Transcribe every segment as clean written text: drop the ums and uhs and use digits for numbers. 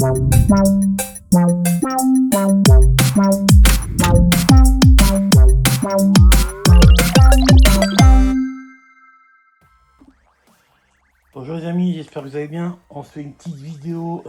Bonjour les amis, j'espère que vous allez bien. On se fait une petite vidéo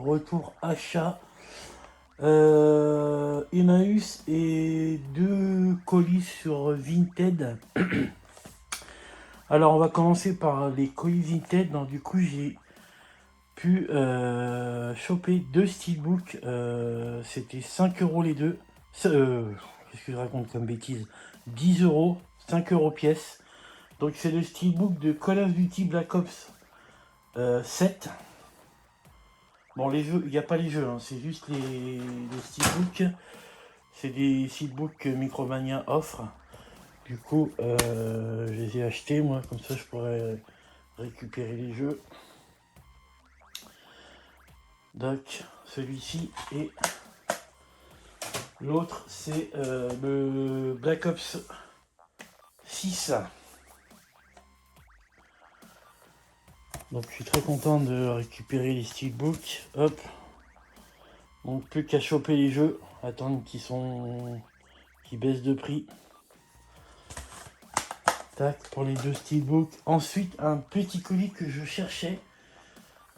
retour achat. Emmaüs et 2 colis sur Vinted. Alors on va commencer par les colis Vinted. Donc du coup j'ai pu choper 2 steelbooks. C'était 5 € les deux. Qu'est-ce que je raconte comme bêtise, 10 €, 5 € pièce. Donc c'est le steelbook de Call of Duty Black Ops 7. Bon, les jeux, il n'y a pas les jeux, hein, c'est juste les steelbooks. C'est des steelbooks que Micromania offre. Du coup, je les ai achetés, moi, comme ça je pourrais récupérer les jeux. Donc, celui-ci et l'autre, c'est le Black Ops 6. Donc, je suis très content de récupérer les steelbooks. Hop. Donc, plus qu'à choper les jeux, attendre qu'ils baissent de prix. Tac, pour les 2 steelbooks. Ensuite, un petit colis que je cherchais.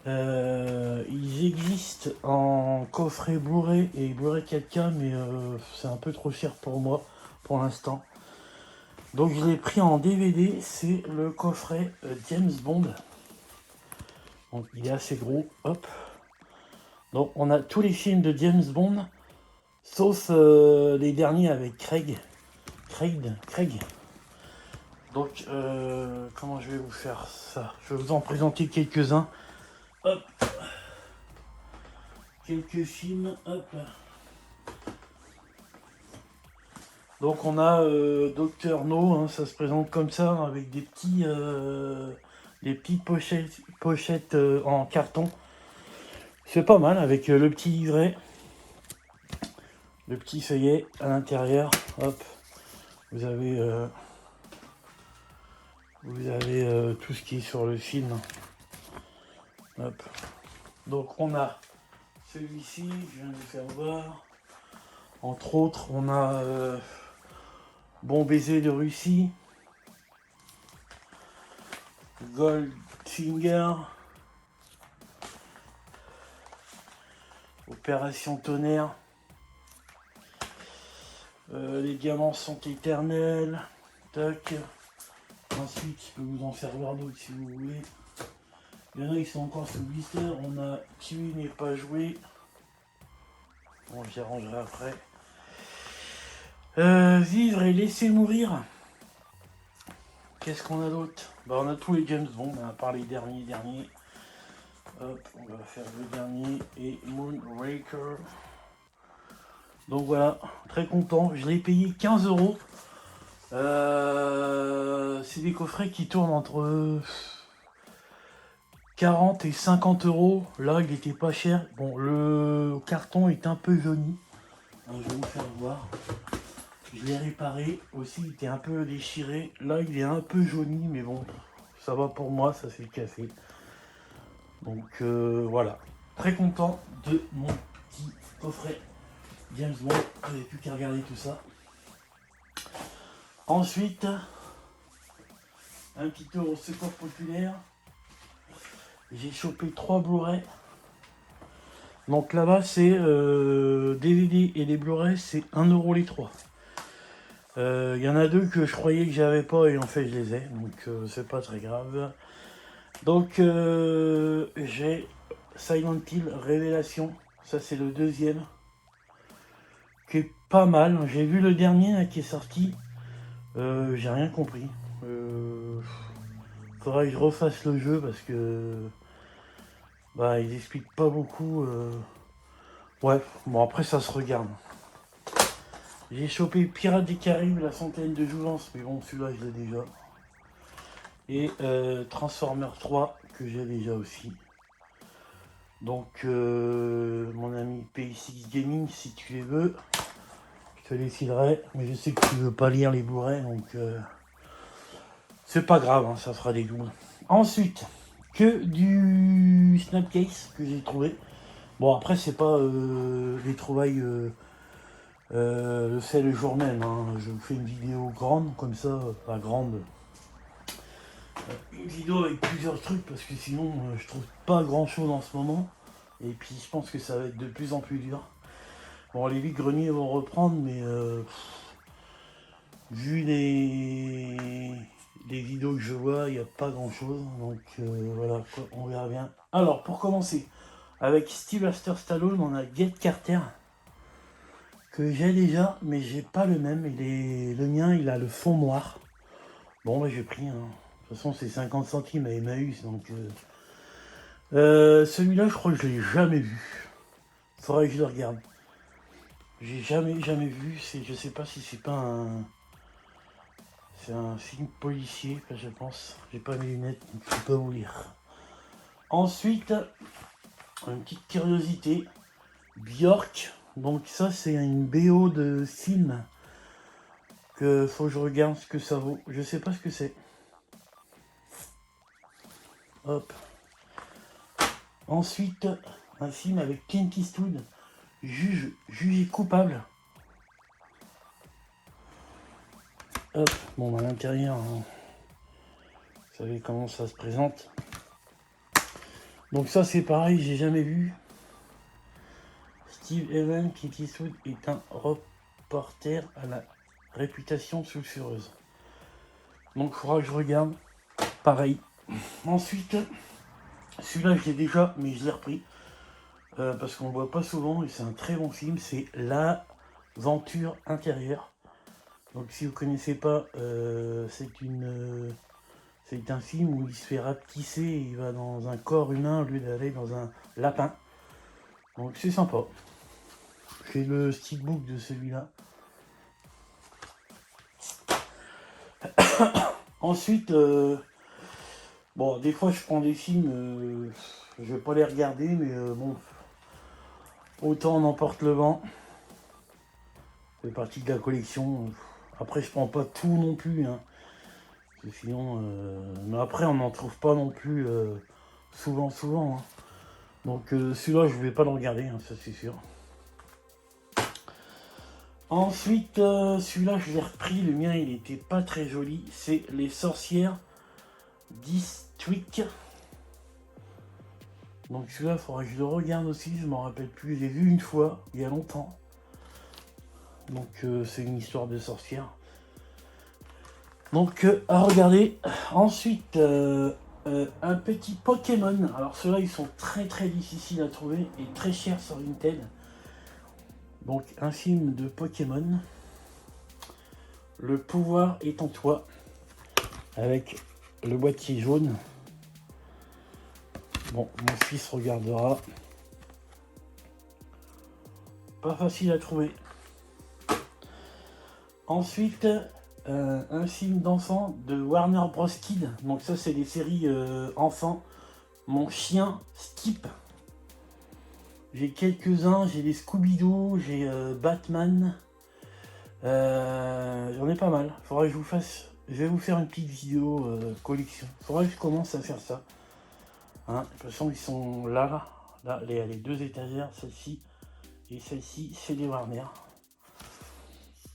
Ils existent en coffret Blu-ray et Blu-ray 4K, mais c'est un peu trop cher pour moi pour l'instant. Donc je l'ai pris en DVD. C'est le coffret James Bond. Donc il est assez gros. Hop. Donc on a tous les films de James Bond, sauf les derniers avec Craig. Donc, comment je vais vous faire ça? Je vais vous en présenter quelques-uns. Hop. Quelques films. Hop. Donc, on a Docteur No. Hein, ça se présente comme ça, avec des petites pochettes en carton. C'est pas mal, avec le petit livret. Le petit feuillet à l'intérieur. Hop. Vous avez tout ce qui est sur le film. Hop. Donc on a celui-ci, je viens de vous faire voir. Entre autres, on a Bon baiser de Russie, Goldfinger, Opération Tonnerre, Les diamants sont éternels. Tac. Ensuite, je peux vous en faire voir d'autres si vous voulez. Il y en a qui sont encore sous blister. On a Kiwi n'est pas joué. Bon, j'y arrangerai après. Vivre et laisser mourir. Qu'est-ce qu'on a d'autre? Bah, on a tous les James Bond, à part les derniers. Hop, on va faire le dernier et Moonraker. Donc voilà, très content. Je l'ai payé 15 €. C'est des coffrets qui tournent entre 40 et 50 €. Là, il était pas cher. Bon, le carton est un peu jauni. Alors, je vais vous faire voir. Je l'ai réparé aussi, il était un peu déchiré. Là, il est un peu jauni, mais bon, ça va pour moi, ça c'est le café. Donc voilà, très content de mon petit coffret James Bond. Vous n'avez plus qu'à regarder tout ça. Ensuite, un petit tour au secours populaire. J'ai chopé 3 Blu-ray. Donc là-bas, c'est DVD et les Blu-ray, c'est 1 € les 3. Il y en a 2 que je croyais que j'avais pas et en fait je les ai, donc c'est pas très grave. Donc j'ai Silent Hill Révélation, ça c'est le deuxième, qui est pas mal. J'ai vu le dernier là, qui est sorti, j'ai rien compris. Faudrait que je refasse le jeu parce que bah ils expliquent pas beaucoup. Ouais, bon après ça se regarde. J'ai chopé Pirates des Caraïbes, la Fontaine de Jouvence, mais bon celui-là je l'ai déjà. Et Transformers 3 que j'ai déjà aussi. Donc mon ami PSX Gaming, si tu les veux, je te les filerai, mais je sais que tu veux pas lire les Blu-ray, donc c'est pas grave, hein, ça fera des doubles. Ensuite, que du Snapcase que j'ai trouvé. Bon, après, c'est pas les trouvailles c'est le jour même. Hein. Je vous fais une vidéo grande, comme ça, pas grande. Une vidéo avec plusieurs trucs, parce que sinon, je trouve pas grand chose en ce moment. Et puis, je pense que ça va être de plus en plus dur. Bon, les vides-greniers vont reprendre, mais vu les vidéos que je vois, il n'y a pas grand chose. Donc voilà, quoi, on verra bien. Alors, pour commencer, avec Sylvester Stallone, on a Get Carter, que j'ai déjà, mais j'ai pas le même. Le mien, il a le fond noir. Bon, bah j'ai pris. Hein. De toute façon, c'est 50 centimes à Emmaüs, donc... celui-là, je crois que je l'ai jamais vu. Faudrait que je le regarde. J'ai jamais vu. Je sais pas si c'est pas un... C'est un film policier, je pense. J'ai pas mes lunettes, donc je peux pas vous lire. Ensuite, une petite curiosité. Björk. Donc ça, c'est une BO de film que faut que je regarde ce que ça vaut. Je sais pas ce que c'est. Hop. Ensuite, un film avec Clint Eastwood. Jugé coupable. Hop. Bon, à l'intérieur, hein. Vous savez comment ça se présente. Donc ça, c'est pareil, j'ai jamais vu. Steve Evan, Clint Eastwood est un reporter à la réputation sulfureuse. Donc il faudra que je regarde. Pareil. Ensuite, celui-là je l'ai déjà, mais je l'ai repris. Parce qu'on ne voit pas souvent et c'est un très bon film. C'est L'Aventure intérieure. Donc si vous ne connaissez pas, c'est un film où il se fait rapetisser et il va dans un corps humain au lieu d'aller dans un lapin. Donc c'est sympa. J'ai le steelbook de celui-là. Ensuite, bon, des fois je prends des films, je vais pas les regarder, mais bon, autant on emporte le vent. Ça fait partie de la collection. Après, je prends pas tout non plus, hein. Sinon, mais après, on n'en trouve pas non plus souvent. Hein. Donc celui-là, je vais pas le regarder, hein, ça c'est sûr. Ensuite, celui-là, je l'ai repris. Le mien, il était pas très joli. C'est Les Sorcières d'Eastwick. Donc celui-là, il faudra que je le regarde aussi. Je m'en rappelle plus. Je l'ai vu une fois, il y a longtemps. Donc c'est une histoire de sorcière. Donc à regarder. Ensuite, un petit Pokémon. Alors ceux-là, ils sont très difficiles à trouver et très chers sur Vinted. Donc un film de Pokémon. Le pouvoir est en toi. Avec le boîtier jaune. Bon, mon fils regardera. Pas facile à trouver. Ensuite, un film d'enfant de Warner Bros Kids. Donc ça, c'est des séries enfants. Mon chien Skip. J'ai quelques-uns. J'ai les Scooby-Doo. J'ai Batman. J'en ai pas mal. Faudrait que je vous fasse... Je vais vous faire une petite vidéo collection. Faudrait que je commence à faire ça. Hein, de toute façon, ils sont là. Là, les deux étagères. Celle-ci et celle-ci, c'est des Warner.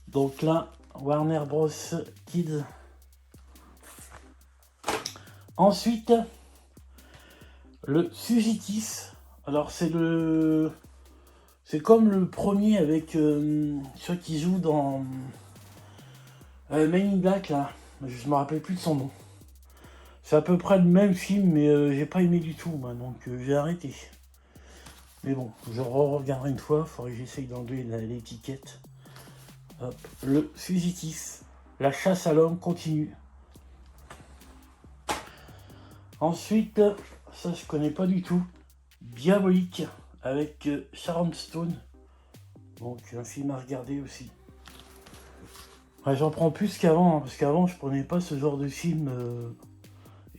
Donc là, Warner Bros Kids. Ensuite, le Fugitif. Alors c'est comme le premier avec ceux qui jouent dans Men in Black là. Je me rappelle plus de son nom. C'est à peu près le même film, mais j'ai pas aimé du tout, moi, donc j'ai arrêté. Mais bon, je re-regarderai une fois. Faudrait que j'essaye d'enlever l'étiquette. Hop, le Fugitif. La chasse à l'homme continue. Ensuite, ça je connais pas du tout. Diabolique avec Sharon Stone. Donc un film à regarder aussi. Ouais, j'en prends plus qu'avant, hein, parce qu'avant je prenais pas ce genre de film.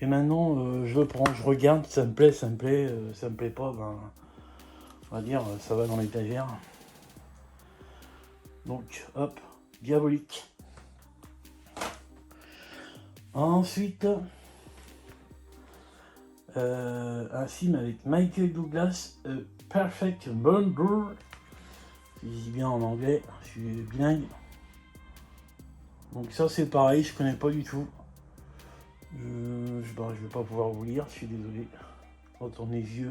Et maintenant je le prends, je regarde, ça me plaît, ça me plaît pas, ben, on va dire ça va dans l'étagère. Donc hop, Diabolique. Ensuite, un film avec Michael Douglas, Perfect Burger. Je dis bien en anglais, je suis bilingue. Donc ça c'est pareil, je connais pas du tout. Je vais pas pouvoir vous lire, je suis désolé. Quand on est vieux.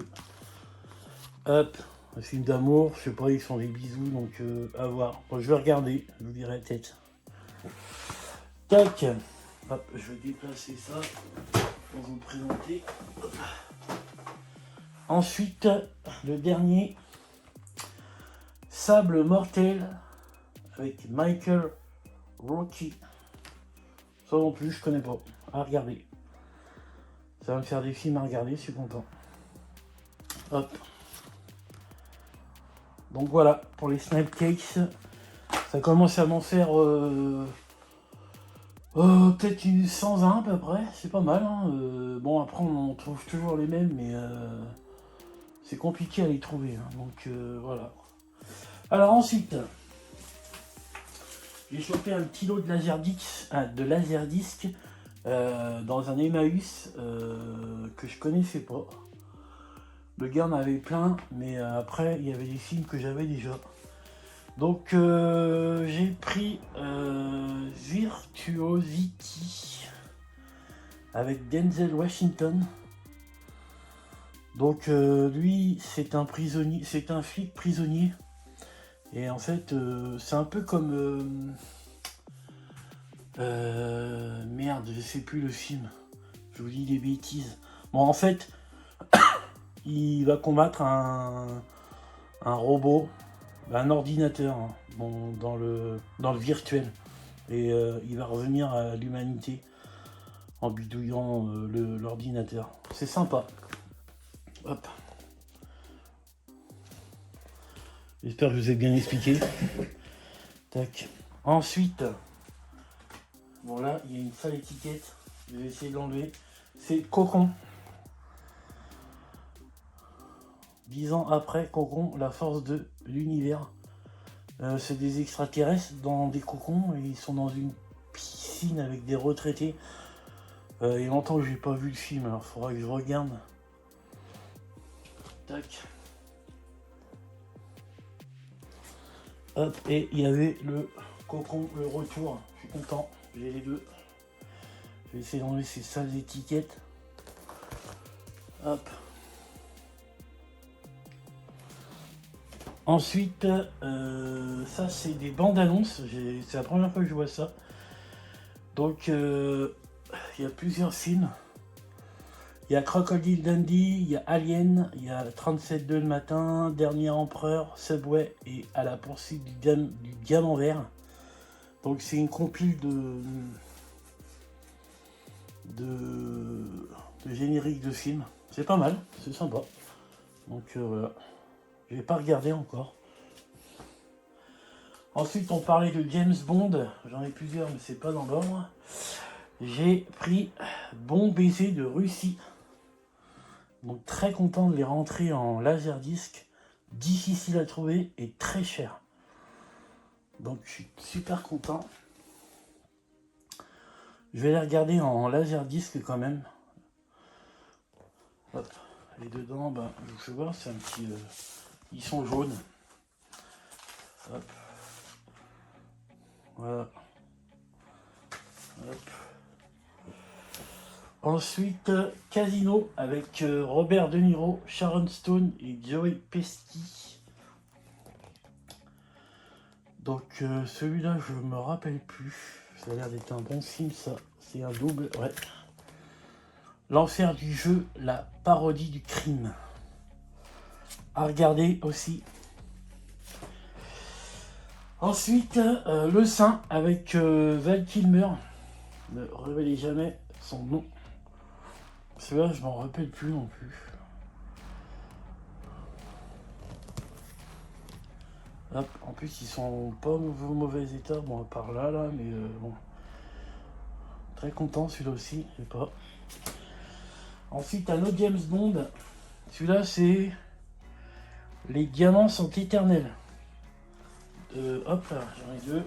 Hop, un film d'amour, je sais pas, ils font des bisous, donc à voir. Bon, je vais regarder, je vous dirai peut-être. Tac, hop, je vais déplacer ça pour vous le présenter. Hop. Ensuite, le dernier, Sable mortel avec Michael Rocky. Ça non plus, je connais pas. À regarder. Ça va me faire des films à regarder, je suis content. Hop. Donc voilà, pour les Snapcakes, ça commence à m'en faire peut-être une 101 à peu près, c'est pas mal. Hein. Bon, après on trouve toujours les mêmes, mais c'est compliqué à les trouver. Hein. Donc voilà. Alors ensuite, j'ai chopé un petit lot de Laserdisc dans un Emmaüs que je connaissais pas. Le gars en avait plein, mais après il y avait des films que j'avais déjà. Donc j'ai pris Virtuosity avec Denzel Washington. Donc lui c'est un prisonnier, c'est un flic prisonnier. Et en fait c'est un peu comme merde, je sais plus le film. Je vous dis des bêtises. Bon en fait il va combattre un robot, un ordinateur, hein, bon, dans le virtuel. Et il va revenir à l'humanité en bidouillant l'ordinateur. C'est sympa. Hop. J'espère que je vous ai bien expliqué. Tac. Ensuite, bon là, il y a une sale étiquette. Je vais essayer de l'enlever. C'est Cocon. 10 ans après, Cocon, la force de l'univers. C'est des extraterrestres dans des cocons. Et ils sont dans une piscine avec des retraités. Il y a longtemps que j'ai pas vu le film, alors il faudra que je regarde. Tac. Hop, et il y avait le Cocon, le retour. Je suis content, j'ai les deux. Je vais essayer d'enlever ces sales étiquettes. Hop. Ensuite, ça c'est des bandes annonces. C'est la première fois que je vois ça. Donc, il y a plusieurs films. Il y a Crocodile Dundee, il y a Alien, il y a 37-2 le matin, Dernier Empereur, Subway et À la poursuite du diamant vert. Donc c'est une compile de génériques de films. C'est pas mal, c'est sympa. Donc voilà. Je vais pas regarder encore. Ensuite on parlait de James Bond. J'en ai plusieurs mais c'est pas dans l'ordre. J'ai pris Bon baiser de Russie. Donc très content de les rentrer en laserdisc, difficile à trouver et très cher. Donc je suis super content. Je vais les regarder en laserdisc quand même. Hop. Et dedans, ben, je vais voir, c'est un petit... ils sont jaunes. Hop. Voilà. Hop. Ensuite, Casino avec Robert De Niro, Sharon Stone et Joey Pesci. Donc celui-là, je me rappelle plus. Ça a l'air d'être un bon film, ça. C'est un double, ouais. L'enfer du jeu, la parodie du crime. À regarder aussi. Ensuite, Le Saint avec Val Kilmer. Ne révélez jamais son nom. Celui-là, je m'en rappelle plus non plus. Hop, en plus, ils sont pas au mauvais état. Bon, à part là, mais bon. Très content, celui-là aussi, je sais pas. Ensuite, un autre James Bond. Celui-là, c'est Les diamants sont éternels. Hop là, j'en ai deux.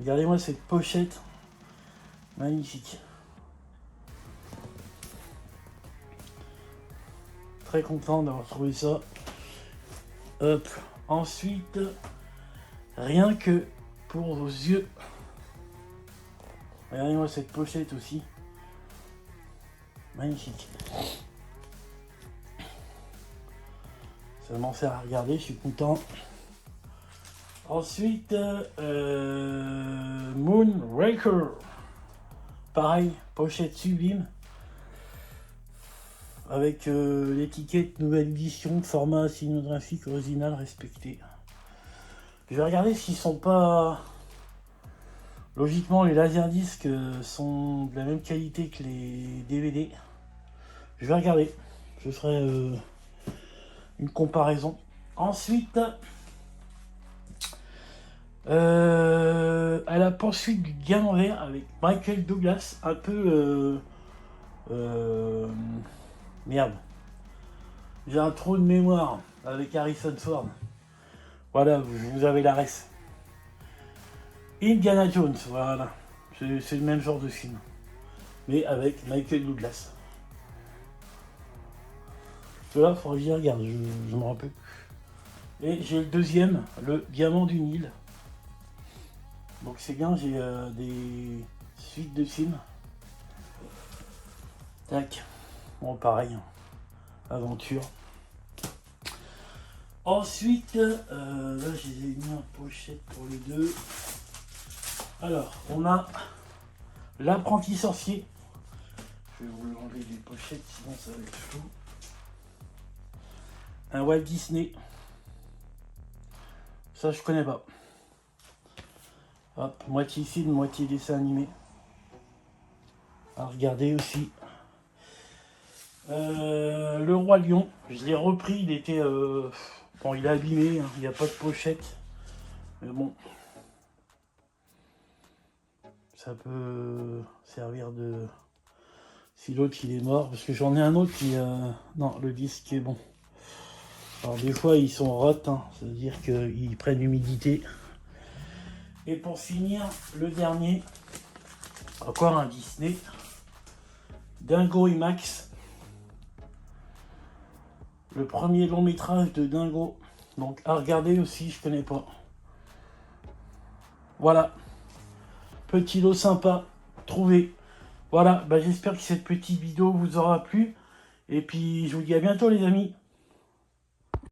Regardez-moi cette pochette. Magnifique. très content d'avoir trouvé ça. Hop. Ensuite, rien que pour vos yeux. Regardez-moi cette pochette aussi. Magnifique. Ça m'en sert à regarder, je suis content. Ensuite, Moonraker. Pareil, pochette sublime. Avec l'étiquette nouvelle édition, format cinématographique original respecté. Je vais regarder s'ils sont pas... Logiquement, les laserdiscs sont de la même qualité que les DVD. Je vais regarder. Je ferai une comparaison. Ensuite, à la poursuite du diamant vert avec Michael Douglas, un peu... merde. J'ai un trou de mémoire avec Harrison Ford. Voilà, vous avez la ref. Indiana Jones, voilà. C'est le même genre de film. Mais avec Michael Douglas. Là, il faudrait que j'y regarde, je me rappelle. Et j'ai le deuxième, le Diamant du Nil. Donc c'est bien, j'ai des suites de films. Tac. Bon, pareil. Aventure. Ensuite, là j'ai mis en pochette pour les deux. Alors, on a l'apprenti sorcier. Je vais vous l'enlever des pochettes, sinon ça va être flou. Un Walt Disney. Ça, je connais pas. Hop, moitié film, moitié dessin animé. À regarder aussi. Le Roi Lion, je l'ai repris, il était... bon, il est abîmé, hein, il n'y a pas de pochette. Mais bon. Ça peut servir de... Si l'autre il est mort, parce que j'en ai un autre qui... Non, le disque est bon. Alors des fois ils sont rots, hein, c'est-à-dire qu'ils prennent l'humidité. Et pour finir, le dernier, encore un Disney, Dingo et Max. Le premier long métrage de Dingo. Donc à regarder aussi, je connais pas. Voilà. Petit lot sympa, trouvé. Voilà, bah, j'espère que cette petite vidéo vous aura plu. Et puis je vous dis à bientôt les amis.